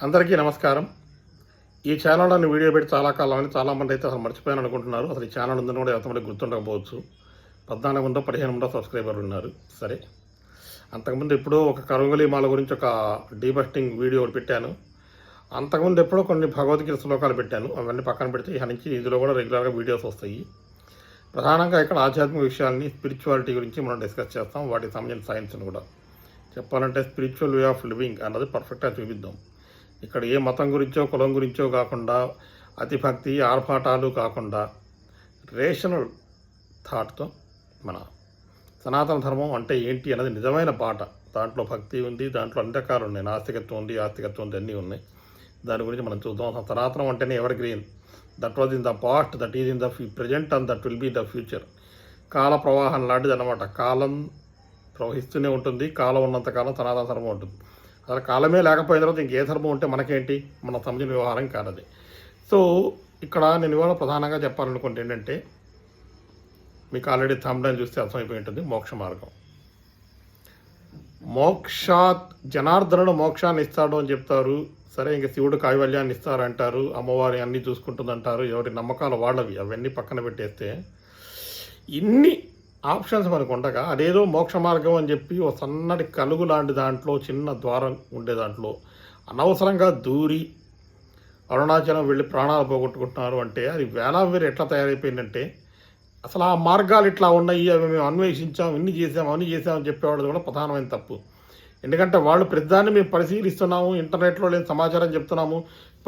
అందరికీ నమస్కారం. ఈ ఛానల్లో వీడియో పెట్టి చాలా కాలం చాలామంది అయితే అసలు మర్చిపోయాను అనుకుంటున్నారు. అసలు ఈ ఛానల్ ఉందని కూడా ఎంతమంది గుర్తుండకపోవచ్చు. 14-15 సబ్స్క్రైబర్లు ఉన్నారు. సరే, అంతకుముందు ఎప్పుడో ఒక కరుంగలి మాల గురించి ఒక డీబస్టింగ్ వీడియో ఒకటి పెట్టాను. అంతకుముందు ఎప్పుడో కొన్ని భగవద్గీత శ్లోకాలు పెట్టాను. అవన్నీ పక్కన పెడితే ఇక నుంచి ఇందులో కూడా రెగ్యులర్గా వీడియోస్ వస్తాయి. ప్రధానంగా ఇక్కడ ఆధ్యాత్మిక విషయాల్ని, స్పిరిచువాలిటీ గురించి మనం డిస్కస్ చేస్తాం. వాటికి సంబంధించిన సైన్స్ని కూడా చెప్పాలంటే స్పిరిచువల్ వే ఆఫ్ లివింగ్ అన్నది పర్ఫెక్ట్గా చూపిద్దాం. ఇక్కడ ఏ మతం గురించో కులం గురించో కాకుండా, అతిభక్తి ఆర్భాటాలు కాకుండా, రేషనల్ థాట్తో మన సనాతన ధర్మం అంటే ఏంటి అన్నది నిజమైన బాట. దాంట్లో భక్తి ఉంది, దాంట్లో అన్ని రకాలు ఉన్నాయి. నాస్తికత్వం ఉంది, ఆస్తికత్వం ఉంది, అన్నీ ఉన్నాయి. దాని గురించి మనం చూద్దాం. సనాతనం అంటేనే evergreen. That was in the past, that is in the present and that will be the future. కాల ప్రవాహం లాంటిది అన్నమాట. కాలం ప్రవహిస్తూనే ఉంటుంది. కాలం ఉన్నంతకాలం సనాతన ధర్మం ఉంటుంది. అసలు కాలమే లేకపోయిన తర్వాత ఇంకే ధర్మం ఉంటే మనకేంటి? మన సంబంధించిన వ్యవహారం కాదది. సో ఇక్కడ నేను ఇవాళ ప్రధానంగా చెప్పాలనుకుంటే ఏంటంటే, మీకు ఆల్రెడీ థంబ్నైల్ చూస్తే అర్థమైపోయి ఉంటుంది. మోక్ష మార్గం. జనార్దనుడు మోక్షాన్ని ఇస్తాడు అని చెప్తారు. సరే, ఇంక శివుడు కైవల్యాన్ని ఇస్తారంటారు, అమ్మవారి అన్నీ చూసుకుంటుందంటారు. ఎవరి నమ్మకాలు వాళ్ళవి. అవన్నీ పక్కన పెట్టేస్తే ఇన్ని ఆప్షన్స్ మనకు ఉండగా అదేదో మోక్ష మార్గం అని చెప్పి ఓ సన్నటి కలుగు లాంటి దాంట్లో చిన్న ద్వారం ఉండే దాంట్లో అనవసరంగా దూరి అరుణాచలం వెళ్ళి ప్రాణాలు పోగొట్టుకుంటున్నారు అంటే అది వేలావేరు ఎట్లా తయారైపోయిందంటే, అసలు ఆ మార్గాలు ఇట్లా ఉన్నాయి, అవి మేము అన్వేషించాం, ఇన్ని చేసాం అవన్నీ చేసామని చెప్పేవాళ్ళు కూడా ప్రధానమైన తప్పు. ఎందుకంటే వాళ్ళు ప్రతిదాన్ని మేము పరిశీలిస్తున్నాము, ఇంటర్నెట్లో లేని సమాచారం చెప్తున్నాము,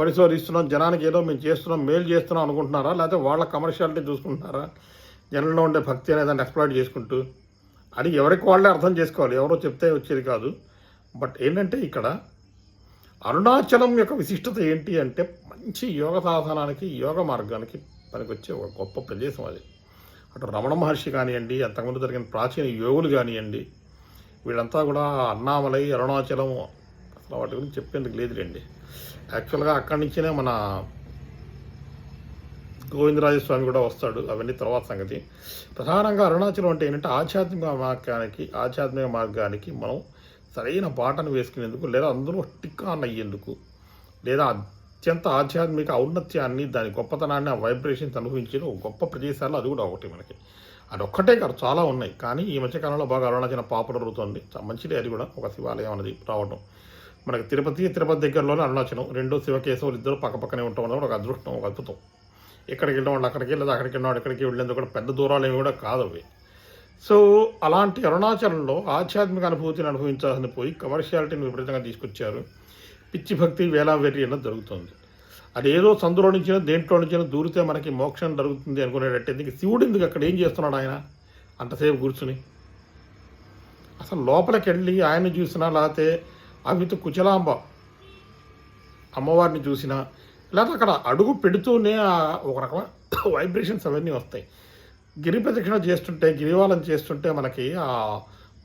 పరిశోధిస్తున్నాం, జనానికి ఏదో మేము చేస్తున్నాం, మేలు చేస్తున్నాం అనుకుంటున్నారా? లేకపోతే వాళ్ళ కమర్షియాలిటీ చూసుకుంటున్నారా? జనంలో ఉండే భక్తి అనేదాన్ని ఎక్స్ప్లాయిట్ చేసుకుంటూ, అది ఎవరికి వాళ్ళే అర్థం చేసుకోవాలి. ఎవరో చెప్తే వచ్చేది కాదు. బట్ ఏంటంటే ఇక్కడ అరుణాచలం యొక్క విశిష్టత ఏంటి అంటే, మంచి యోగ సాధనానికి, యోగ మార్గానికి పనికొచ్చే ఒక గొప్ప ప్రదేశం అది. అటు రమణ మహర్షి కానివ్వండి, అంతకుముందు జరిగిన ప్రాచీన యోగులు కానివ్వండి, వీళ్ళంతా కూడా అన్నామలై, అరుణాచలం, అసలు వాటి గురించి చెప్పేందుకు లేదులేండి. యాక్చువల్గా అక్కడి నుంచినే మన గోవిందరాజస్వామి కూడా వస్తాడు. అవన్నీ తర్వాత సంగతి. ప్రధానంగా అరుణాచలం అంటే ఏంటంటే ఆధ్యాత్మిక మార్గానికి మనం సరైన బాటను వేసుకునేందుకు, లేదా అందులో టిక్ ఆన్ అయ్యేందుకు, లేదా అత్యంత ఆధ్యాత్మిక ఔన్నత్యాన్ని, దాని గొప్పతనాన్ని, ఆ వైబ్రేషన్స్ అనుభవించిన ఒక గొప్ప ప్రదేశాలు అది కూడా ఒకటి మనకి. అది ఒక్కటే కాదు, చాలా ఉన్నాయి. కానీ ఈ మధ్యకాలంలో బాగా అరుణాచలం పాపులర్ అవుతుంది. మంచిదే అది కూడా, ఒక శివాలయం అనేది రావడం. మనకి తిరుపతి దగ్గరలోనే అరుణాచలం, రెండో శివకేశవులు ఇద్దరు పక్కపక్కనే ఉండటం అనేది ఒక అదృష్టం, ఒక అద్భుతం. ఎక్కడికి వెళ్ళడం వాళ్ళు అక్కడికి వెళ్ళదు, అక్కడికి వెళ్ళిన ఎక్కడికి వెళ్ళేందుకు కూడా పెద్ద దూరాలు ఏమి కూడా కాదు అవి. సో అలాంటి అరుణాచలంలో ఆధ్యాత్మిక అనుభూతిని అనుభవించాల్సిన పోయి కమర్షియాలిటీని విపరీతంగా తీసుకొచ్చారు. పిచ్చి భక్తి వేలావేరి అన్నది జరుగుతుంది. అది ఏదో సందులో నుంచినా దేంట్లో నుంచినా దూరితే మనకి మోక్షం జరుగుతుంది అనుకునేటట్టు. ఎందుకు శివుడు ఎందుకు అక్కడ ఏం చేస్తున్నాడు ఆయన అంతసేపు కూర్చుని? అసలు లోపలికి వెళ్ళి ఆయన చూసినా, లేకపోతే అవిత కుచలాంబ అమ్మవారిని చూసినా, లేకపోతే అక్కడ అడుగు పెడుతూనే ఒక రకమైన వైబ్రేషన్స్ అవన్నీ వస్తాయి. గిరి ప్రదక్షిణ చేస్తుంటే, గిరివాలం చేస్తుంటే మనకి ఆ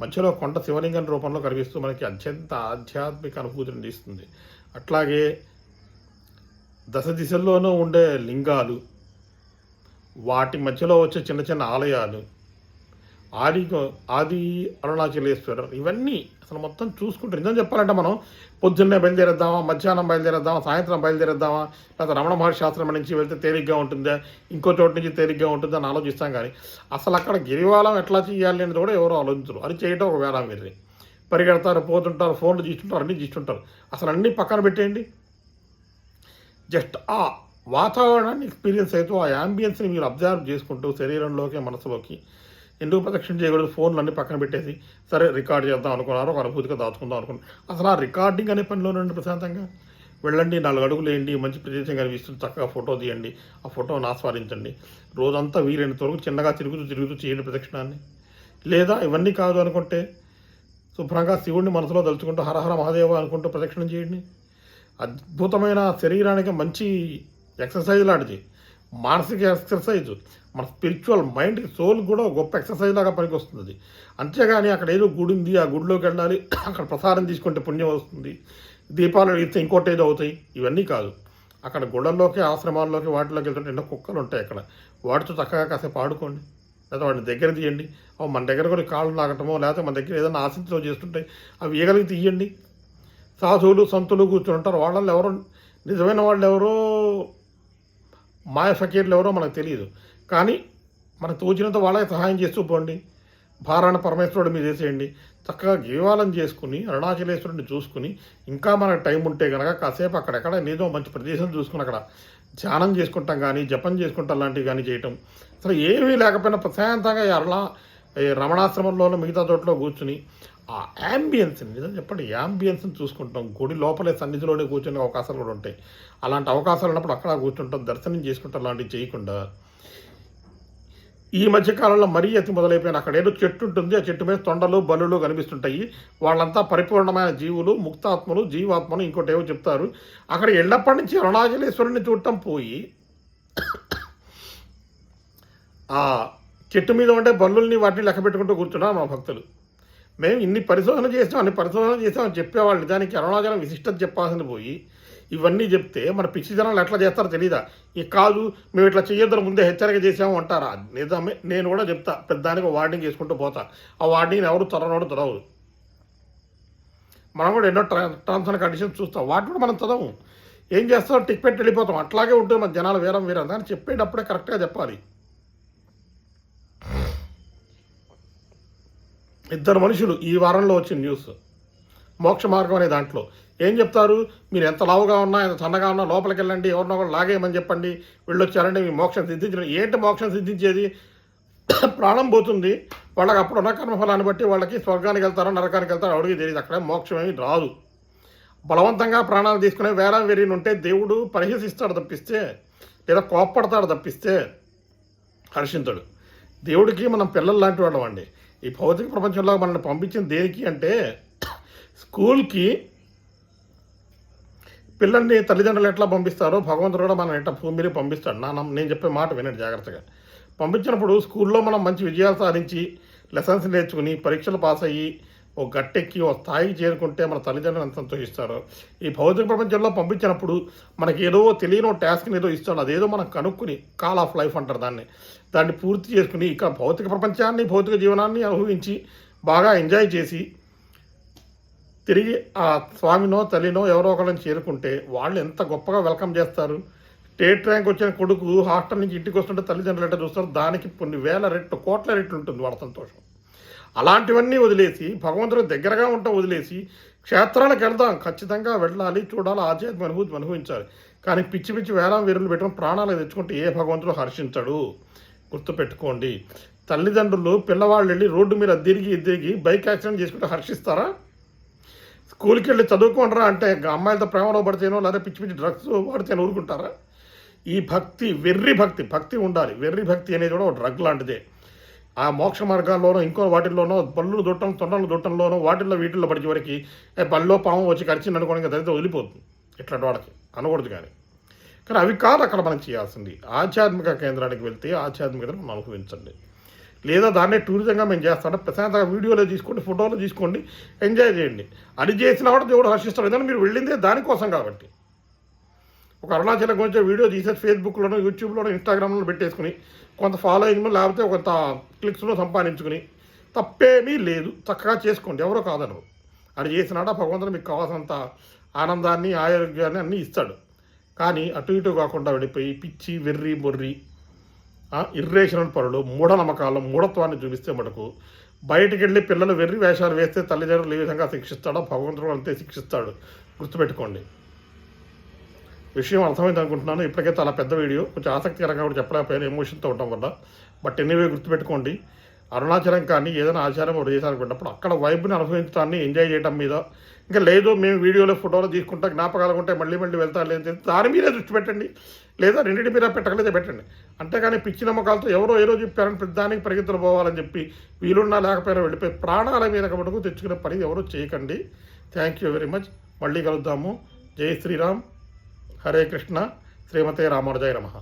మధ్యలో కొండ శివలింగం రూపంలో కనిపిస్తూ మనకి అత్యంత ఆధ్యాత్మిక అనుభూతిని ఇస్తుంది. అట్లాగే దశ దిశల్లోనూ ఉండే లింగాలు, వాటి మధ్యలో వచ్చే చిన్న చిన్న ఆలయాలు, ఆది అరుణాచలేశ్వర, ఇవన్నీ అసలు మొత్తం చూసుకుంటే నిజం చెప్పాలంటే మనం పొద్దున్నే బయలుదేరేద్దామా, మధ్యాహ్నం బయలుదేరేద్దామా, సాయంత్రం బయలుదేరేద్దామా, లేకపోతే రమణ మహర్షి ఆశ్రమం నుంచి వెళ్తే తేలిగ్గా ఉంటుందా, ఇంకో చోటు నుంచి తేలిగ్గా ఉంటుందా అని ఆలోచిస్తాం. కానీ అసలు అక్కడ గిరివాలం ఎట్లా చేయాలి అనేది కూడా ఎవరో ఆలోచించరు. అది చేయడం ఒక వేళ మీరు పరిగెడతారు, పోతుంటారు, ఫోన్లు తీసుకుంటారు, అన్నీ తీసుకుంటారు. అసలు అన్నీ పక్కన పెట్టేయండి. జస్ట్ ఆ వాతావరణాన్ని ఎక్స్పీరియన్స్ అవుతూ, ఆ యాంబియన్స్ని మీరు అబ్జర్వ్ చేసుకుంటూ శరీరంలోకి, మనసులోకి, ఎందుకు ప్రదక్షిణ చేయకూడదు, ఫోన్లు అన్నీ పక్కన పెట్టేసి సరే రికార్డ్ చేద్దాం అనుకున్నారు, ఒక అనుభూతిగా దాచుకుందాం అనుకున్నారు. అసలు ఆ రికార్డింగ్ అనే పనిలో నుండి ప్రశాంతంగా వెళ్ళండి, 4 అడుగులు వేయండి, మంచి ప్రదేశం కనిపిస్తుంది, చక్కగా ఫోటో తీయండి, ఆ ఫోటోని ఆస్వాదించండి. రోజంతా వీలైనంత వరకు చిన్నగా తిరుగుతూ చేయండి ప్రదక్షిణాన్ని. లేదా ఇవన్నీ కాదు అనుకుంటే శుభ్రంగా శివుడిని మనసులో తలుచుకుంటూ హరహర మహాదేవ అనుకుంటూ ప్రదక్షిణం చేయండి. అద్భుతమైన శరీరానికి మంచి ఎక్సర్సైజ్ లాంటిది, మానసిక ఎక్సర్సైజ్, మన స్పిరిచువల్ మైండ్కి, సోల్ కూడా గొప్ప ఎక్సర్సైజ్ లాగా పనికి వస్తుంది. అంతేగాని అక్కడ ఏదో గుడి ఉంది, ఆ గుడిలోకి వెళ్ళాలి, అక్కడ ప్రసాదం తీసుకుంటే పుణ్యం వస్తుంది, దీపాలు ఇస్తే ఇంకోటి ఏదో అవుతాయి, ఇవన్నీ కాదు. అక్కడ గుళ్ళల్లోకి, ఆశ్రమాల్లోకి, వాటిలోకి వెళ్తుంటే ఎన్నో కుక్కలు ఉంటాయి. అక్కడ వాటితో చక్కగా కాసేపు ఆడుకోండి, లేదా వాటిని దగ్గర తీయండి. మన దగ్గర కూడా కాళ్ళు లాగటమో, లేకపోతే మన దగ్గర ఏదైనా ఆశించడం చేస్తుంటాయి, అవి ఏగలిగి తీయండి. సాధువులు సంతులు కూర్చుని ఉంటారు. వాళ్ళల్లో ఎవరో నిజమైన వాళ్ళు ఎవరో మాయ ఫకీర్లు ఎవరో మనకు తెలియదు. కానీ మనకు తోచినంత వాళ్ళకి సహాయం చేస్తూ పోండి. భారాన్ని పరమేశ్వరుడు మీద వేసేయండి. చక్కగా జీవాలం చేసుకుని అరుణాచలేశ్వరుడిని చూసుకుని ఇంకా మనకు టైం ఉంటే కనుక కాసేపు అక్కడెక్కడ ఏదో మంచి ప్రదేశం చూసుకుని అక్కడ ధ్యానం చేసుకుంటాం కానీ జపం చేసుకుంటాం లాంటివి కానీ చేయటం. అసలు ఏమీ లేకపోయినా ప్రశాంతంగా ఈ రమణాశ్రమంలోనూ మిగతా చోట్ల కూర్చుని ఆ యాంబియన్స్ని నిజం చెప్పండి యాంబియన్స్ని చూసుకుంటాం. గుడి లోపలే సన్నిధిలోనే కూర్చునే అవకాశాలు కూడా ఉంటాయి. అలాంటి అవకాశాలు ఉన్నప్పుడు అక్కడ కూర్చుంటాం, దర్శనం చేసుకుంటాం. లాంటివి చేయకుండా ఈ మధ్యకాలంలో మరీ అతి మొదలైపోయిన అక్కడ ఏదో చెట్టు ఉంటుంది, ఆ చెట్టు మీద తొండలు బలులు కనిపిస్తుంటాయి. వాళ్ళంతా పరిపూర్ణమైన జీవులు, ముక్తాత్మలు, జీవాత్మలు ఇంకోటి ఏవో చెప్తారు. అక్కడ ఎళ్ళప్పటి నుంచి అరుణాచలేశ్వరుని చూడటం పోయి ఆ చెట్టు మీద ఉండే బల్లుల్ని వాటిని లెక్క పెట్టుకుంటూ కూర్చున్నారు మా భక్తులు. మేము ఇన్ని పరిశోధన చేసామని చెప్పేవాళ్ళు నిజానికి అరుణాచలం విశిష్టత చెప్పాల్సింది పోయి ఇవన్నీ చెప్తే మన పిచ్చి జనాలు ఎట్లా చేస్తారో తెలీదా? ఈ కాదు మేము ఇట్లా చేయొద్దని ముందే హెచ్చరిక చేసాము అంటారా? నిజమే, నేను కూడా చెప్తా. పెద్దానికి వార్నింగ్ చేసుకుంటూ పోతా. ఆ వార్నింగ్ ఎవరు చదవరు. మనం కూడా ఎన్నో టర్మ్స్ అండ్ కండిషన్స్ చూస్తాం, వాటి కూడా మనం చదవము. ఏం చేస్తాం, టిక్ పెట్టి వెళ్ళిపోతాం. అట్లాగే ఉంటుంది మన జనాలు వేరే దాన్ని చెప్పేటప్పుడే కరెక్ట్గా చెప్పాలి. ఇద్దరు మనుషులు ఈ వారంలో వచ్చిన న్యూస్ మోక్ష మార్గం అనే దాంట్లో ఏం చెప్తారు, మీరు ఎంత లావుగా ఉన్నా ఎంత సన్నగా ఉన్నా లోపలికి వెళ్ళండి, ఎవరినో కూడా లాగేయమని చెప్పండి, వెళ్ళొచ్చారంటే మీ మోక్షం సిద్ధించడం. ఏంటి మోక్షం సిద్ధించేది? ప్రాణం పోతుంది. వాళ్ళకి అప్పుడున్న కర్మఫలాన్ని బట్టి వాళ్ళకి స్వర్గానికి వెళ్తారో నరకానికి వెళ్తారో ఎవరికి తెలియదు. అక్కడే మోక్షం ఏమి రాదు. బలవంతంగా ప్రాణాలు తీసుకునే వేరే ఉంటే దేవుడు పరిహసిస్తాడు తప్పిస్తే, లేదా కోప్పడతాడు తప్పిస్తే హర్షించడు. దేవుడికి మనం పిల్లలు లాంటి వాళ్ళం అండి. ఈ భౌతిక ప్రపంచంలో మనల్ని పంపించింది దేనికి అంటే, స్కూల్కి పిల్లల్ని తల్లిదండ్రులు ఎట్లా పంపిస్తారో భగవంతుడు కూడా మనం ఎట్లా భూమి మీద పంపిస్తాడు. నేను చెప్పే మాట వినండి జాగ్రత్తగా. పంపించినప్పుడు స్కూల్లో మనం మంచి విజయాలు సాధించి లెసన్స్ నేర్చుకుని పరీక్షలు పాస్ అయ్యి ఓ గట్టెక్కి ఓ స్థాయికి చేరుకుంటే మన తల్లిదండ్రులు ఎంత సంతోషిస్తారో. ఈ భౌతిక ప్రపంచంలో పంపించినప్పుడు మనకి ఏదో తెలియని టాస్క్ని ఏదో ఇస్తాడు. అదేదో మనం కనుక్కుని కాల్ ఆఫ్ లైఫ్ అంటారు దాన్ని పూర్తి చేసుకుని ఇక భౌతిక ప్రపంచాన్ని భౌతిక జీవనాన్ని అనుభవించి బాగా ఎంజాయ్ చేసి తిరిగి ఆ స్వామినో తల్లినో ఎవరో ఒకరిని చేరుకుంటే వాళ్ళు ఎంత గొప్పగా వెల్కమ్ చేస్తారు. స్టేట్ ర్యాంక్ వచ్చిన కొడుకు హాస్టల్ నుంచి ఇంటికి వస్తుంటే తల్లిదండ్రులు ఎట్లా చూస్తారు, దానికి కొన్ని వేల రెట్లు కోట్ల రెట్లు ఉంటుంది వాళ్ళ సంతోషం. అలాంటివన్నీ వదిలేసి భగవంతుడు దగ్గరగా ఉంటాం వదిలేసి క్షేత్రాలకు వెళ్దాం, ఖచ్చితంగా వెళ్ళాలి, చూడాలి, ఆధ్యాత్మిక అనుభూతి అనుభవించాలి. కానీ పిచ్చి వేలం వీరులు పెట్టడం ప్రాణాలు తెచ్చుకుంటే ఏ భగవంతుడు హర్షించడు. గుర్తుపెట్టుకోండి. తల్లిదండ్రులు పిల్లవాళ్ళు వెళ్ళి రోడ్డు మీద తిరిగి బైక్ యాక్సిడెంట్ చేసుకుంటే హర్షిస్తారా? స్కూల్కి వెళ్ళి చదువుకుంటారా అంటే అమ్మాయిలతో ప్రేమలో పడితేనో లేదా పిచ్చి డ్రగ్స్ వాడితేనో ఊరుకుంటారా? ఈ భక్తి వెర్రి భక్తి ఉండాలి. వెర్రి భక్తి అనేది కూడా ఒక డ్రగ్ లాంటిదే. ఆ మోక్ష మార్గాల్లోనో ఇంకో వాటిల్లోనో బళ్ళు దొట్టం తొండలు దొట్టంలోనో వీటిల్లో పడిచే వరకు బల్లో పాము వచ్చి కరిచింది అనుకోవడం దరిద్రం వదిలిపోతుంది. ఇట్లాంటి వాడికి అనకూడదు. కానీ అవి కాదు అక్కడ మనం చేయాల్సింది. ఆధ్యాత్మిక కేంద్రానికి వెళ్తే ఆధ్యాత్మికతను మనం అనుభవించండి. లేదా దాన్నే టూరిజంగా మేము చేస్తాం. ప్రశాంతంగా వీడియోలో తీసుకోండి, ఫోటోలో తీసుకోండి, ఎంజాయ్ చేయండి. అది చేసిన కూడా దేవుడు హర్షిస్తాడు. ఎందుకంటే మీరు వెళ్ళిందే దానికోసం కాబట్టి. ఒక అరుణాచలం గురించి వీడియో తీసేసి ఫేస్బుక్లోనో యూట్యూబ్లోనో ఇన్స్టాగ్రామ్లో పెట్టేసుకుని కొంత ఫాలోయింగ్లో లేకపోతే కొంత క్లిక్స్లో సంపాదించుకుని తప్పేమీ లేదు. చక్కగా చేసుకోండి, ఎవరో కాదనరు. అది చేసినాడా భగవంతుడు మీకు కావాల్సినంత ఆనందాన్ని ఆరోగ్యాన్ని అన్నీ ఇస్తాడు. కానీ అటు ఇటు కాకుండా వెళ్ళిపోయి పిచ్చి వెర్రి బొర్రి ఇర్రేషనల్ పరులు మూఢనమ్మకాలు మూఢత్వాన్ని చూపిస్తే మటుకు బయటికి వెళ్ళి పిల్లలు వెర్రి వేషాలు వేస్తే తల్లిదండ్రులు ఏ విధంగా శిక్షిస్తాడో భగవంతుడు అంతే శిక్షిస్తాడు. గుర్తుపెట్టుకోండి. విషయం అర్థమైంది అనుకుంటున్నాను. ఇప్పటికే చాలా పెద్ద వీడియో, కొంచెం ఆసక్తికరంగా కూడా చెప్పలేకపోయాను ఎమోషన్తో ఉండటం వల్ల. బట్ ఎనీవే గుర్తుపెట్టుకోండి, అరుణాచలం కానీ ఏదైనా ఆచారం ఒక దేశానికి వెళ్ళినప్పుడు అక్కడ వైబ్ని అనుభవించడాన్ని ఎంజాయ్ చేయడం మీద, ఇంకా లేదు మేము వీడియోలో ఫోటోలు తీసుకుంటా జ్ఞాపకాలు ఉంటే మళ్ళీ వెళ్తా లేదు దాని మీదే దృష్టి పెట్టండి. లేదా రెండింటి మీద పెట్టగలిగితే పెట్టండి. అంతేగాని పిచ్చి నమ్మకాలతో ఎవరో ఏదో చెప్పారని దానికి పరిగెత్తులు పోవాలని చెప్పి వీలున్నా లేకపోయినా వెళ్ళిపోయి ప్రాణాల మీద మటుకు తెచ్చుకునే పని ఎవరో చేయకండి. Thank you very much. మళ్ళీ కలుద్దాము. జై శ్రీరామ్. హరే కృష్ణ. శ్రీమతే రామానుజాయ నమః.